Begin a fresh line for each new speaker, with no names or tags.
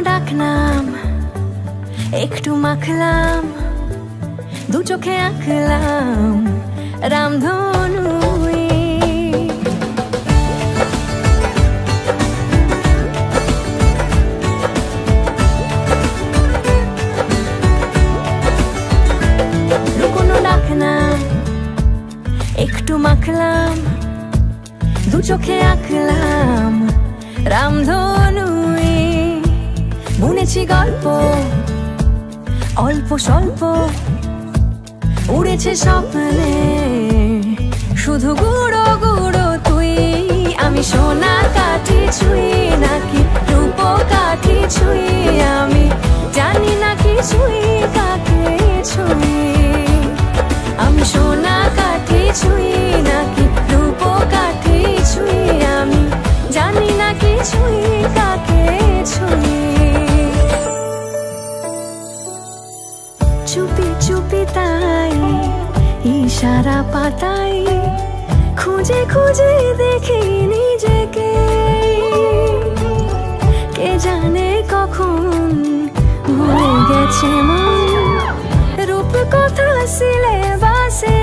ডাক নাম একটু মাখলাম, দু চোখে আঁকলাম রামধনু। লুকোনো ডাক নাম একটু মাখলাম, দু চোখে আঁকলাম রামধনু। বুনেছি গল্প অল্প স্বল্প, উড়েছে স্বপ্নে শুধু গুঁড়ো গুঁড়ো তুই। আমি সোনা কাঠি ছুঁই নাকি রূপ কাঠি ছুঁই, আমি জানি না কিছুই কাকে ছুঁই। আমি সোনা কাঠি ছুঁই নাকি রূপ কাঠি ছুঁই, আমি জানি না কিছুই কাকে ছুঁই। চুপি চুপি তাই ইশারা পাতাই, খুঁজে খুঁজে দেখি নিজেকে। কে জানে কখন ভুলে গেছে মন, রূপ কথা সিলেবাসে